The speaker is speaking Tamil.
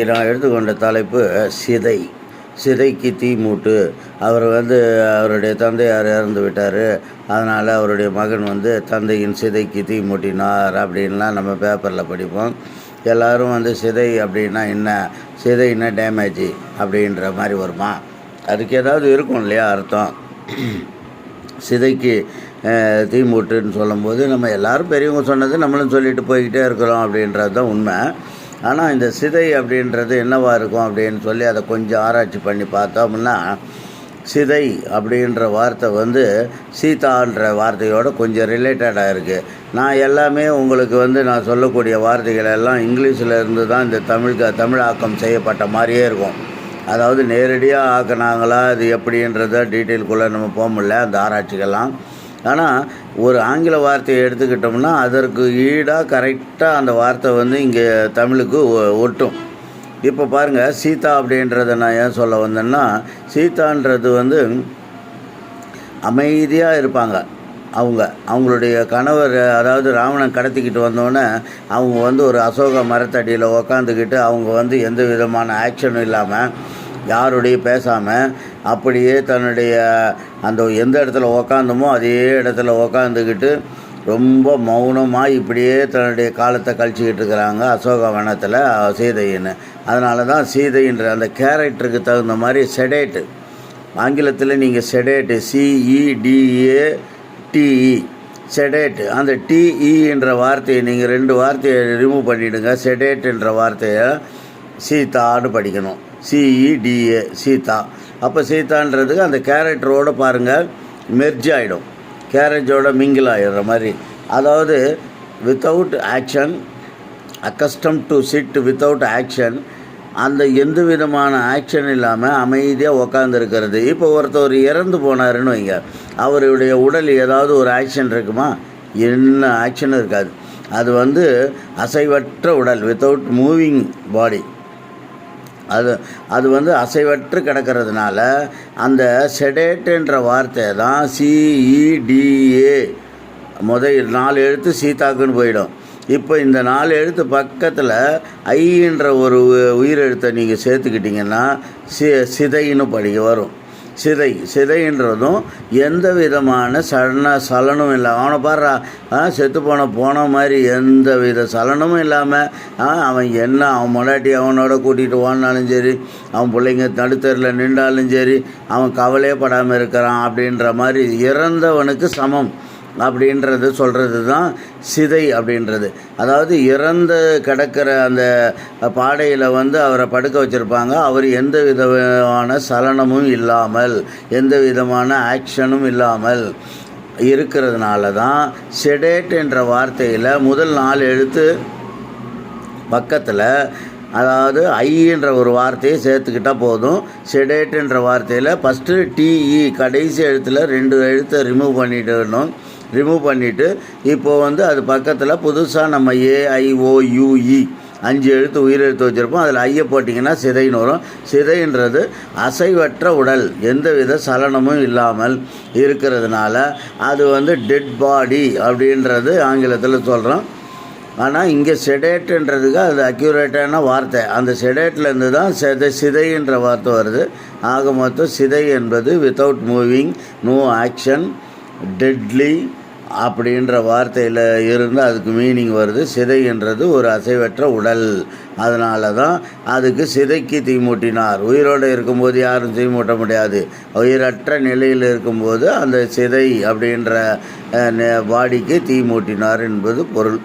நான் எடுத்துக்கொண்ட தலைப்பு சிதை. சிதைக்கு தீ மூட்டு. அவர் அவருடைய தந்தையார் இறந்து விட்டார். அதனால் அவருடைய மகன் தந்தையின் சிதைக்கு தீ மூட்டினார் அப்படின்லாம் நம்ம பேப்பரில் படிப்போம். எல்லோரும் சிதை அப்படின்னா என்ன, சிதைன்னா டேமேஜி அப்படின்ற மாதிரி வருமா? அதுக்கு ஏதாவது இருக்கும் இல்லையா அர்த்தம். சிதைக்கு தீ மூட்டுன்னு சொல்லும்போது நம்ம எல்லோரும் பெரியவங்க சொன்னது நம்மளும் சொல்லிட்டு போய்கிட்டே இருக்கிறோம் அப்படின்றது தான் உண்மை. ஆனால் இந்த சிதை அப்படின்றது என்னவாக இருக்கும் அப்படின்னு சொல்லி அதை கொஞ்சம் ஆராய்ச்சி பண்ணி பார்த்தோம்னா, சிதை அப்படின்ற வார்த்தை சீதான்ற வார்த்தையோடு கொஞ்சம் ரிலேட்டடாக இருக்குது. நான் எல்லாமே உங்களுக்கு நான் சொல்லக்கூடிய வார்த்தைகள் எல்லாம் இங்கிலீஷில் இருந்து தான் இந்த தமிழாக்கம் செய்யப்பட்ட மாதிரியே இருக்கும். அதாவது நேரடியாக ஆக்கினாங்களா அது எப்படின்றத டீட்டெயிலுக்குள்ளே நம்ம போக முடியல அந்த ஆராய்ச்சிகள்லாம். ஆனால் ஒரு ஆங்கில வார்த்தையை எடுத்துக்கிட்டோம்னா அதற்கு ஈடாக கரெக்டாக அந்த வார்த்தை இங்கே தமிழுக்கு ஒட்டும். இப்போ பாருங்கள், சீதா அப்படின்றத நான் ஏன் சொல்ல வந்தேன்னா, சீதான்றது அமைதியாக இருப்பாங்க. அவங்களுடைய கணவர், அதாவது ராவணன் கடத்திக்கிட்டு வந்தோடனே அவங்க ஒரு அசோக மரத்தடியில் உக்காந்துக்கிட்டு அவங்க எந்த விதமான ஆக்ஷனும் இல்லாமல் யாருடைய பேசாமல் அப்படியே தன்னுடைய அந்த எந்த இடத்துல உக்காந்தமோ அதே இடத்துல உக்காந்துக்கிட்டு ரொம்ப மௌனமாக இப்படியே தன்னுடைய காலத்தை கழிச்சிக்கிட்டு இருக்கிறாங்க அசோக வனத்தில் சீதைன்னு. அதனால தான் சீதைன்ற அந்த கேரக்டருக்கு தகுந்த மாதிரி செடேட்டு, ஆங்கிலத்தில் நீங்கள் செடேட்டு CEDATE செடேட்டு, அந்த TEன்ற வார்த்தையை நீங்கள் 2 வார்த்தையை ரிமூவ் பண்ணிவிடுங்க. செடேட்டுன்ற வார்த்தையை சீதான்னு படிக்கணும், CEDA சீதா. அப்போ சீதான்றதுக்கு அந்த கேரக்டரோடு பாருங்கள் மெர்ஜ் ஆகிடும், கேரக்டரோட மிங்கிள் ஆகிடுற மாதிரி. அதாவது without action, accustomed to sit without action, அந்த எந்த விதமான ஆக்ஷன் இல்லாமல் அமைதியாக உக்காந்துருக்கிறது. இப்போ ஒருத்தர் இறந்து போனாருன்னு வைங்க, அவருடைய உடல் ஏதாவது ஒரு ஆக்ஷன் இருக்குமா? என்ன ஆக்ஷனும் இருக்காது. அது அசைவற்ற உடல், வித்தவுட் மூவிங் பாடி. அது அசைவற்று கிடக்கிறதுனால அந்த செடேட்டுன்ற வார்த்தை தான் CEDA முதல் 4 எழுத்து சீதாக்குன்னு போயிடும். இப்போ இந்த 4 எழுத்து பக்கத்தில் ஐன்ற ஒரு உயிரெழுத்தை நீங்கள் சேர்த்துக்கிட்டிங்கன்னா சிதைன்னு வரும். சிதைன்றதும் எந்த விதமான சலனமும் இல்லை. அவனை பாடுறா செத்து போன மாதிரி எந்த வித சலனமும் இல்லாமல் அவன் அவன் முன்னாடி அவனோட கூட்டிகிட்டு ஓடினாலும் சரி, அவன் பிள்ளைங்க நடுத்தரில் நின்றாலும் சரி, அவன் கவலையே படாமல் இருக்கிறான் அப்படின்ற மாதிரி இறந்தவனுக்கு சமம் அப்படின்றது சொல்கிறது தான் சிதை அப்படின்றது. அதாவது இறந்து கிடக்கிற அந்த பாடையில் அவரை படுக்க வச்சுருப்பாங்க. அவர் எந்த விதமான சலனமும் இல்லாமல், எந்த விதமான ஆக்ஷனும் இல்லாமல் இருக்கிறதுனால தான் செடேட் என்ற வார்த்தையில் முதல் 4 எழுத்து பக்கத்தில், அதாவது ஐன்ற ஒரு வார்த்தையை சேர்த்துக்கிட்டால் போதும். செடேட்டுன்ற வார்த்தையில் ஃபஸ்ட்டு TE கடைசி எழுத்தில் 2 எழுத்தை ரிமூவ் பண்ணிவிட்டு இப்போது அது பக்கத்தில் புதுசாக நம்ம AIOUE 5 எழுத்து உயிரெழுத்து வச்சுருப்போம். அதில் ஐயை போட்டிங்கன்னா சிதைன்னு வரும். சிதைன்றது அசைவற்ற உடல், எந்தவித சலனமும் இல்லாமல் இருக்கிறதுனால அது டெட் பாடி அப்படின்றது ஆங்கிலத்தில் சொல்கிறோம். ஆனால் இங்கே செடேட்டுன்றதுக்கு அது அக்யூரேட்டான வார்த்தை. அந்த செடேட்லேருந்து தான் சிதைன்ற வார்த்தை வருது. ஆக மொத்தம் சிதை என்பது without moving, no action, deadly அப்படின்ற வார்த்தையில் இருந்து அதுக்கு மீனிங் வருது. சிதை என்றது ஒரு அசைவற்ற உடல். அதனால தான் அதுக்கு சிதைக்கு தீ மூட்டினார். உயிரோடு இருக்கும்போது யாரும் தீ மூட்ட முடியாது. உயிரற்ற நிலையில் இருக்கும்போது அந்த சிதை அப்படின்ற பாடிக்கு தீ மூட்டினார் என்பது பொருள்.